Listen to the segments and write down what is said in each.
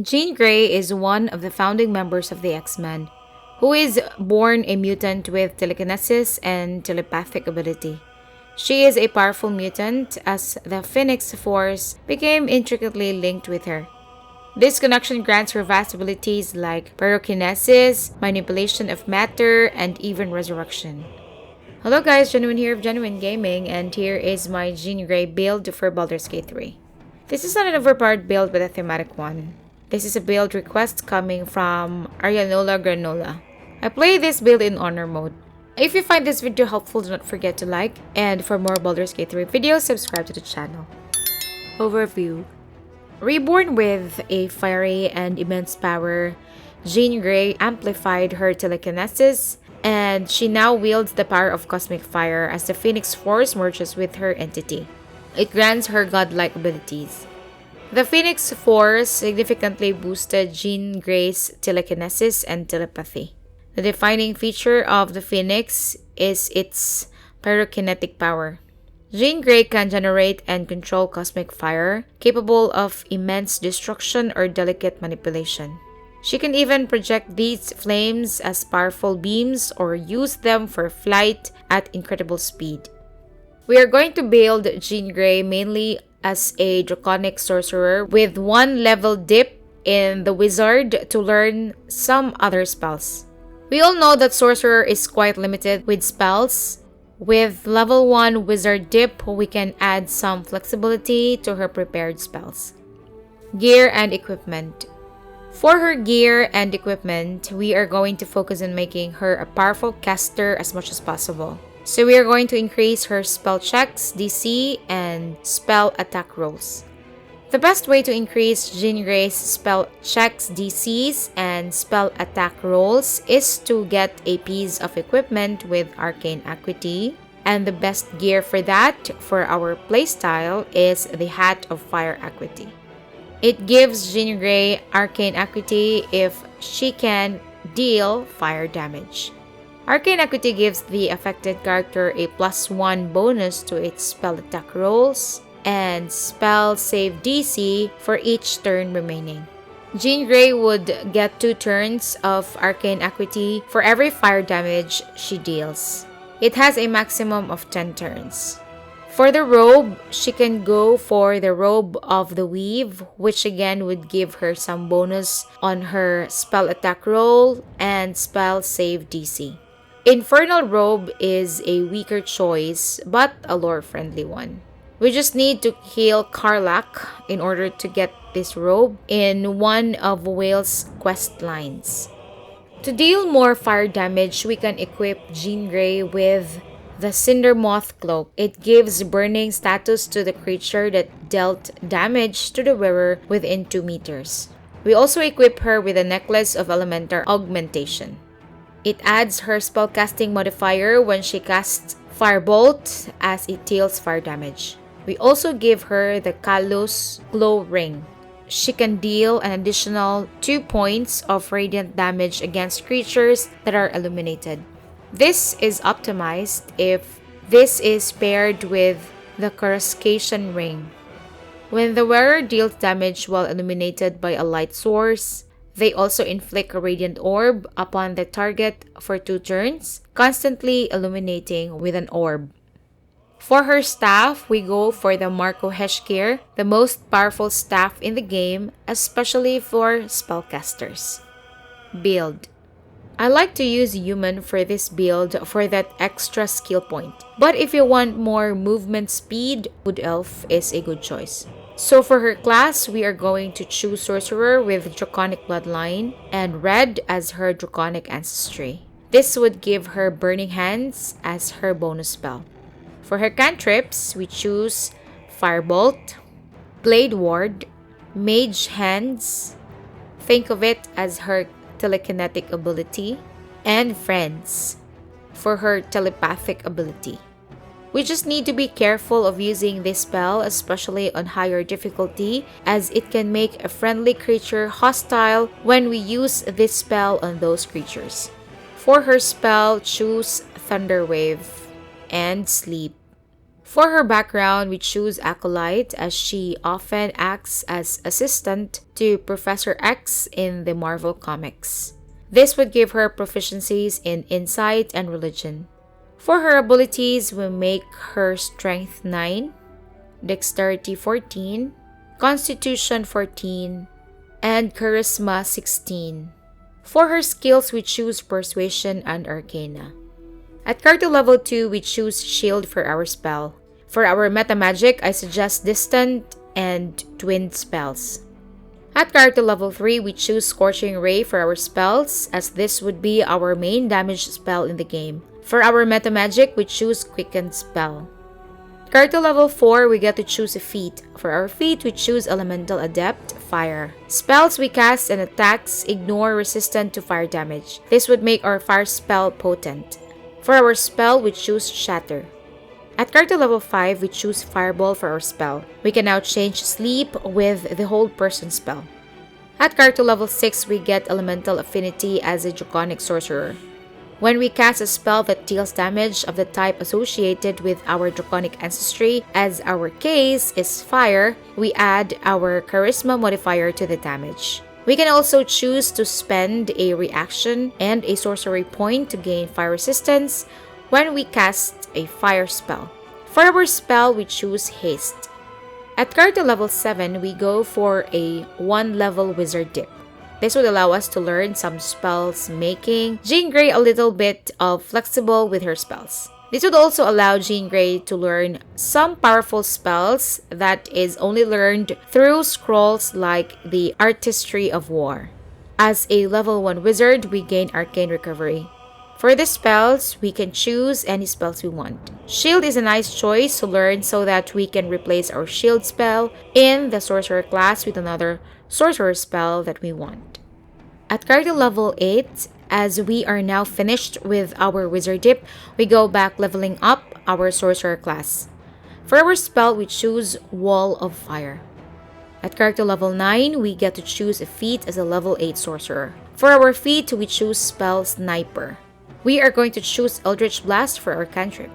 Jean Grey is one of the founding members of the X-Men, who is born a mutant with telekinesis and telepathic ability. She is a powerful mutant as the Phoenix Force became intricately linked with her. This connection grants her vast abilities like pyrokinesis, manipulation of matter, and even resurrection. Hello guys, Genuine here of Genuine Gaming, and here is my Jean Grey build for Baldur's Gate 3. This is not an overpowered build but a thematic one. This is a build request coming from Arianola Granola. I play this build in honor mode. If you find this video helpful, do not forget to like, and for more Baldur's Gate 3 videos, subscribe to the channel. Overview. Reborn with a fiery and immense power, Jean Grey amplified her telekinesis, and she now wields the power of cosmic fire as the Phoenix Force merges with her entity. It grants her godlike abilities. The Phoenix Force significantly boosted Jean Grey's telekinesis and telepathy. The defining feature of the Phoenix is its pyrokinetic power. Jean Grey can generate and control cosmic fire, capable of immense destruction or delicate manipulation. She can even project these flames as powerful beams or use them for flight at incredible speed. We are going to build Jean Grey mainly as a Draconic sorcerer with one level dip in the wizard to learn some other spells. We all know that sorcerer is quite limited with spells. With level 1 wizard dip, we can add some flexibility to her prepared spells. Gear and equipment. For her gear and equipment, we are going to focus on making her a powerful caster as much as possible. So we are going to increase her spell checks, DC, and spell attack rolls. The best way to increase Jean Grey's spell checks, DCs, and spell attack rolls is to get a piece of equipment with arcane acuity. And the best gear for that, for our playstyle, is the Hat of Fire Acuity. It gives Jean Grey arcane acuity if she can deal fire damage. Arcane Acuity gives the affected character a +1 bonus to its spell attack rolls and spell save DC for each turn remaining. Jean Grey would get 2 turns of Arcane Acuity for every fire damage she deals. It has a maximum of 10 turns. For the robe, she can go for the Robe of the Weave, which again would give her some bonus on her spell attack roll and spell save DC. Infernal Robe is a weaker choice, but a lore-friendly one. We just need to heal Karlach in order to get this robe in one of Whale's quest lines. To deal more fire damage, we can equip Jean Grey with the Cinder Moth Cloak. It gives burning status to the creature that dealt damage to the wearer within 2 meters. We also equip her with a Necklace of Elemental Augmentation. It adds her spellcasting modifier when she casts Firebolt as it deals fire damage. We also give her the Kalos Glow Ring. She can deal an additional 2 points of radiant damage against creatures that are illuminated. This is optimized if this is paired with the Coruscation Ring. When the wearer deals damage while illuminated by a light source, they also inflict a radiant orb upon the target for 2 turns, constantly illuminating with an orb. For her staff, we go for the Marco Heshkir, the most powerful staff in the game, especially for spellcasters. Build. I like to use human for this build for that extra skill point. But if you want more movement speed, Wood Elf is a good choice. So for her class, we are going to choose Sorcerer with Draconic Bloodline and Red as her Draconic Ancestry. This would give her Burning Hands as her bonus spell. For her cantrips, we choose Firebolt, Blade Ward, Mage Hands, think of it as her telekinetic ability, and Friends for her telepathic ability. We just need to be careful of using this spell, especially on higher difficulty, as it can make a friendly creature hostile when we use this spell on those creatures. For her spell, choose Thunderwave and Sleep. For her background, we choose Acolyte as she often acts as assistant to Professor X in the Marvel Comics. This would give her proficiencies in Insight and Religion. For her abilities, we make her Strength 9, Dexterity 14, Constitution 14, and Charisma 16. For her skills, we choose Persuasion and Arcana. At character level 2, we choose Shield for our spell. For our meta magic, I suggest Distant and Twinned spells. At character level 3, we choose Scorching Ray for our spells, as this would be our main damage spell in the game. For our meta magic, we choose Quickened spell. Character level 4, we get to choose a feat. For our feat, we choose Elemental Adept, Fire. Spells we cast and attacks ignore resistant to fire damage. This would make our fire spell potent. For our spell, we choose Shatter. At character level 5, we choose Fireball for our spell. We can now change Sleep with the Hold Person spell. At character level 6, we get Elemental Affinity as a Draconic Sorcerer. When we cast a spell that deals damage of the type associated with our Draconic ancestry, as our case is Fire, we add our Charisma modifier to the damage. We can also choose to spend a reaction and a sorcery point to gain fire resistance when we cast a fire spell. For our spell, we choose Haste. At character level 7, we go for a 1-level Wizard Dip. This would allow us to learn some spells, making Jean Grey a little bit flexible with her spells. This would also allow Jean Grey to learn some powerful spells that is only learned through scrolls like the Artistry of War. As a level 1 wizard, we gain Arcane Recovery. For the spells, we can choose any spells we want. Shield is a nice choice to learn so that we can replace our shield spell in the sorcerer class with another sorcerer spell that we want. At character level 8, as we are now finished with our wizard dip, we go back leveling up our sorcerer class. For our spell, we choose Wall of Fire. At character level 9, we get to choose a feat as a level 8 sorcerer. For our feat, we choose spell Sniper. We are going to choose Eldritch Blast for our cantrip.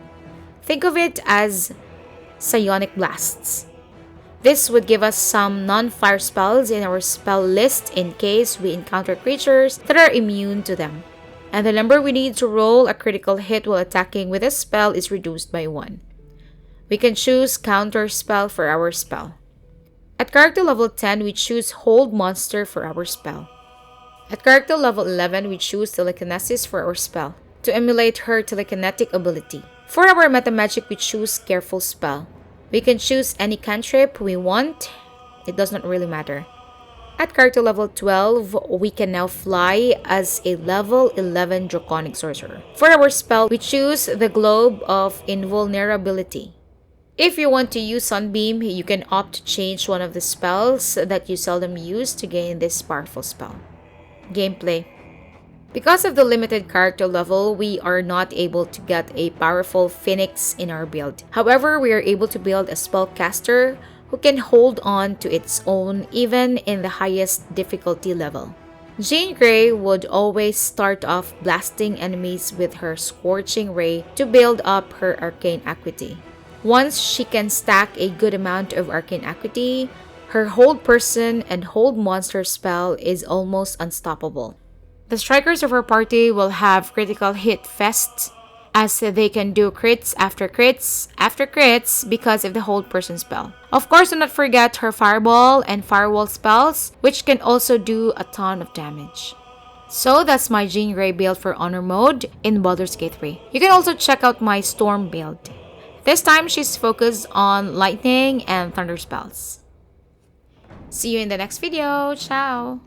Think of it as psionic blasts. This would give us some non-fire spells in our spell list in case we encounter creatures that are immune to them. And the number we need to roll a critical hit while attacking with a spell is reduced by 1. We can choose Counter Spell for our spell. At character level 10, we choose Hold Monster for our spell. At character level 11, we choose Telekinesis for our spell, to emulate her telekinetic ability. For our meta magic, we choose Careful Spell. We can choose any cantrip we want, it does not really matter. At character level 12, we can now fly as a level 11 Draconic Sorcerer. For our spell, we choose the Globe of Invulnerability. If you want to use Sunbeam, you can opt to change one of the spells that you seldom use to gain this powerful spell. Gameplay. Because of the limited character level, we are not able to get a powerful Phoenix in our build. However, we are able to build a spellcaster who can hold on to its own even in the highest difficulty level. Jean Grey would always start off blasting enemies with her Scorching Ray to build up her Arcane Acuity. Once she can stack a good amount of Arcane Acuity, her Hold Person and Hold Monster spell is almost unstoppable. The strikers of her party will have critical hit fests, as they can do crits after crits after crits because of the Hold Person spell. Of course, do not forget her Fireball and Firewall spells, which can also do a ton of damage. So that's my Jean Grey build for Honor Mode in Baldur's Gate 3. You can also check out my Storm build. This time, she's focused on Lightning and Thunder spells. See you in the next video. Ciao!